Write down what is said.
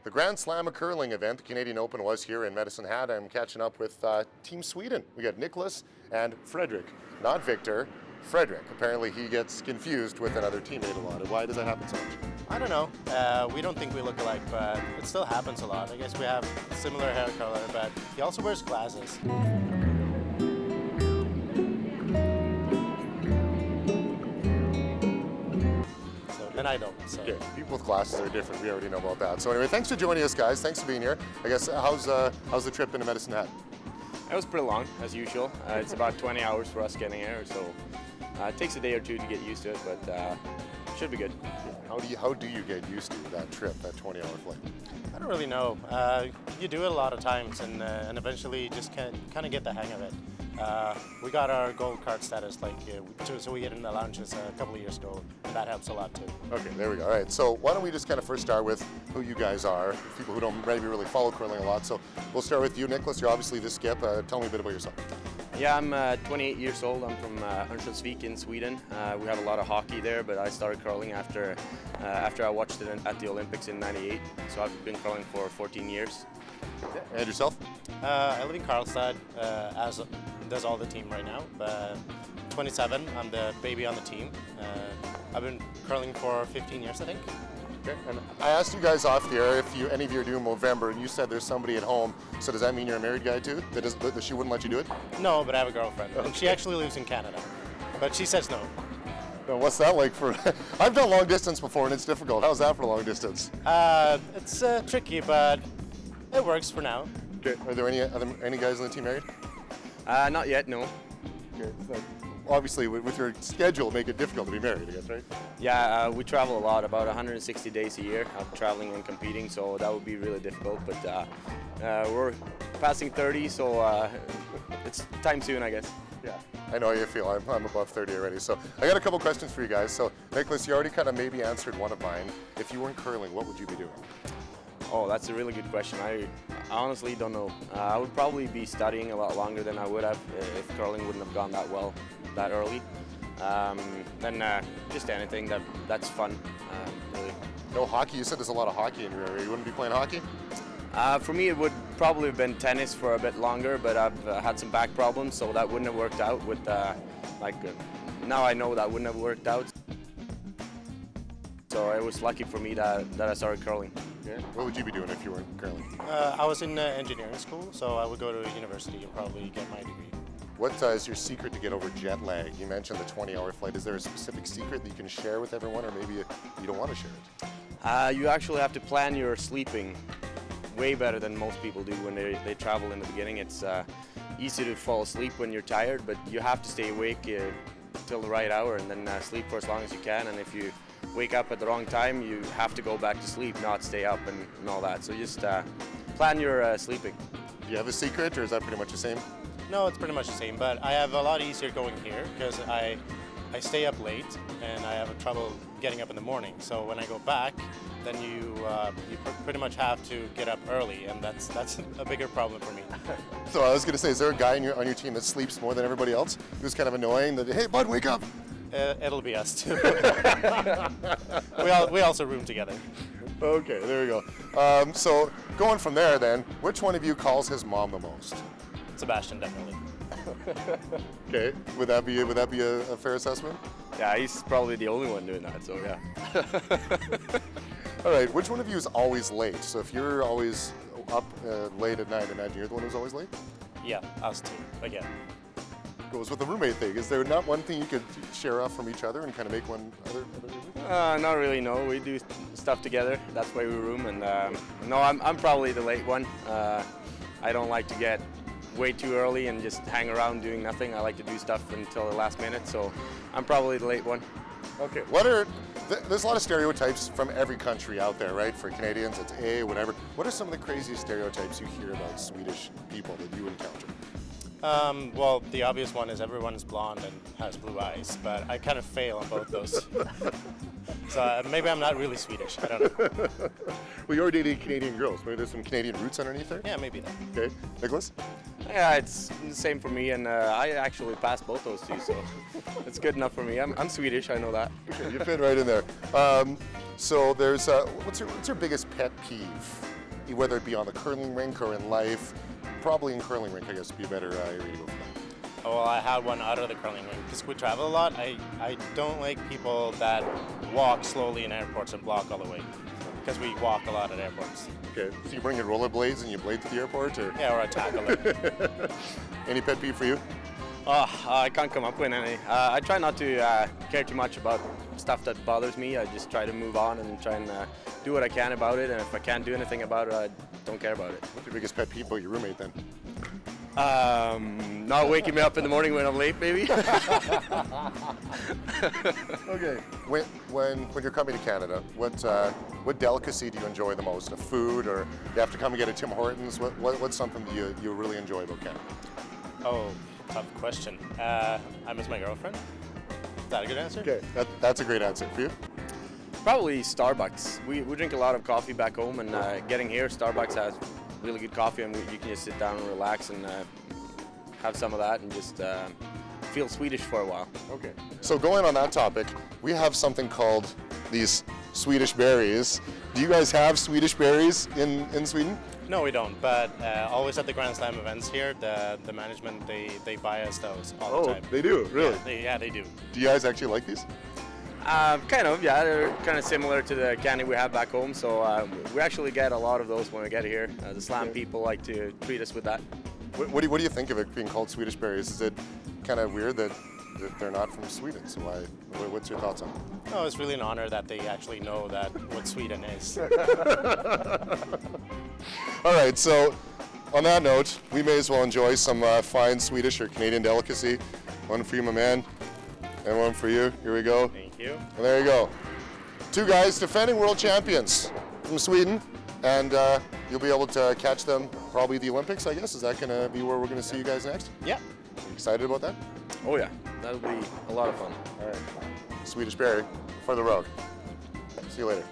The Grand Slam of Curling event, the Canadian Open, was here in Medicine Hat. I'm catching up with Team Sweden. We got Nicholas and Frederick, not Victor, Frederick. Apparently he gets confused with another teammate a lot. Why does that happen so much? I don't know. We don't think we look alike, but it still happens a lot. I guess we have similar hair color, but he also wears glasses. And I don't. So. Okay, people with glasses are different. We already know about that. So anyway, thanks for joining us, guys. Thanks for being here. I guess how's the trip into Medicine Hat? It was pretty long, as usual. It's about 20 hours for us getting here, so it takes a day or two to get used to it, but should be good. How do you get used to that trip, that 20-hour flight? I don't really know. You do it a lot of times, and eventually you just kind of get the hang of it. We got our gold card status so we get in the lounges a couple of years ago, and that helps a lot too. Okay, there we go. All right, so why don't we just kind of first start with who you guys are, people who don't maybe really follow curling a lot. So we'll start with you, Nicholas. You're obviously the skip. Tell me a bit about yourself. Yeah, I'm 28 years old. I'm from Örnsköldsvik in Sweden. We have a lot of hockey there, but I started curling after I watched it at the Olympics in '98. So I've been curling for 14 years. And yourself? I live in Karlstad, as does all the team right now. 27, I'm the baby on the team. I've been curling for 15 years, I think. Okay. And I asked you guys off the air if any of you are doing Movember, and you said there's somebody at home. So does that mean you're a married guy too? That she wouldn't let you do it? No, but I have a girlfriend, and she actually lives in Canada. But she says no. Now, what's that like for? I've done long distance before, and it's difficult. How's that for long distance? It's tricky, but it works for now. Okay. Are there any guys on the team married? Not yet, no. Okay. So obviously, with your schedule, make it difficult to be married, I guess, right? Yeah, we travel a lot, about 160 days a year. I'm traveling and competing, so that would be really difficult. But we're passing 30, so it's time soon, I guess. Yeah, I know how you feel. I'm above 30 already. So I got a couple questions for you guys. So Nicholas, you already kind of maybe answered one of mine. If you weren't curling, what would you be doing? Oh, that's a really good question. I honestly don't know. I would probably be studying a lot longer than I would have if curling wouldn't have gone that well that early. Then just anything that's fun, really. No hockey? You said there's a lot of hockey in your area. You wouldn't be playing hockey? For me, it would probably have been tennis for a bit longer, but I've had some back problems, so that wouldn't have worked out with, now I know that wouldn't have worked out. So it was lucky for me that I started curling. Yeah. What would you be doing if you weren't curling? I was in engineering school, so I would go to university and probably get my degree. What is your secret to get over jet lag? You mentioned the 20-hour flight. Is there a specific secret that you can share with everyone, or maybe you don't want to share it? You actually have to plan your sleeping way better than most people do when they travel in the beginning. It's easy to fall asleep when you're tired, but you have to stay awake till the right hour and then sleep for as long as you can. And if you wake up at the wrong time, you have to go back to sleep, not stay up and all that. So just plan your sleeping. Do you have a secret, or is that pretty much the same? No, it's pretty much the same, but I have a lot easier going here because I stay up late and I have trouble getting up in the morning. So when I go back, then you pretty much have to get up early, and that's a bigger problem for me. So I was going to say, is there a guy on your team that sleeps more than everybody else who's kind of annoying? That, hey, bud, wake up! It'll be us too. we also room together. Okay, there we go. So going from there, then, which one of you calls his mom the most? Sebastian, definitely. Okay, would that be a fair assessment? Yeah, he's probably the only one doing that. So yeah. All right, which one of you is always late? So if you're always up late at night, imagine you're the one who's always late? Yeah, us too, again. Goes with the roommate thing. Is there not one thing you could share off from each other and kind of make one other roommate? Not really, no. We do stuff together. That's why we room. And no, I'm probably the late one. I don't like to get way too early and just hang around doing nothing. I like to do stuff until the last minute, so I'm probably the late one. Okay, there's a lot of stereotypes from every country out there, right? For Canadians, it's A, whatever. What are some of the craziest stereotypes you hear about Swedish people that you encounter? Well, the obvious one is everyone's blonde and has blue eyes, but I kind of fail on both those. So maybe I'm not really Swedish, I don't know. Well, you're dating Canadian girls. Maybe there's some Canadian roots underneath there? Yeah, maybe that. Okay, Nicholas? Yeah, it's the same for me, and I actually passed both those two, so it's good enough for me. I'm Swedish, I know that. Okay, you fit right in there. So there's what's your biggest pet peeve, whether it be on the curling rink or in life? Probably in curling rink, I guess, would be a better area to go for that. Oh, well, I had one out of the curling rink because we travel a lot. I don't like people that walk slowly in airports and block all the way because we walk a lot at airports. Okay, so you bring your rollerblades and you blade to the airport, or? Yeah, or I tackle it. Any pet peeve for you? Oh, I can't come up with any. I try not to care too much about stuff that bothers me. I just try to move on and try and do what I can about it. And if I can't do anything about it, I don't care about it. What's your biggest pet peeve about your roommate then? Not waking me up in the morning when I'm late, maybe. Okay. When you're coming to Canada, what delicacy do you enjoy the most? A food, or you have to come and get a Tim Hortons? What's something that you really enjoy about Canada? Oh, tough question. I miss my girlfriend. Is that a good answer? Okay, that's a great answer for you. Probably Starbucks. We drink a lot of coffee back home, and getting here, Starbucks has really good coffee, and you can just sit down and relax and have some of that and just feel Swedish for a while. Okay. So going on that topic, we have something called these Swedish berries. Do you guys have Swedish berries in Sweden? No, we don't. But always at the Grand Slam events here, the management they buy us those all the time. They do, really? Yeah, they do. Do you guys actually like these? Kind of, yeah. They're kind of similar to the candy we have back home, so we actually get a lot of those when we get here. The Slam people like to treat us with that. What do you think of it being called Swedish berries? Is it kind of weird that they're not from Sweden? So what's your thoughts on it? No, it's really an honor that they actually know that what Sweden is. All right, so on that note, we may as well enjoy some fine Swedish or Canadian delicacy. One for you, my man, and one for you. Here we go. Thank you. And there you go. Two guys defending world champions from Sweden, and you'll be able to catch them probably the Olympics, I guess. Is that going to be where we're going to see you guys next? Yeah. You excited about that? Oh yeah, that'll be a lot of fun. All right. Swedish berry for the road. See you later.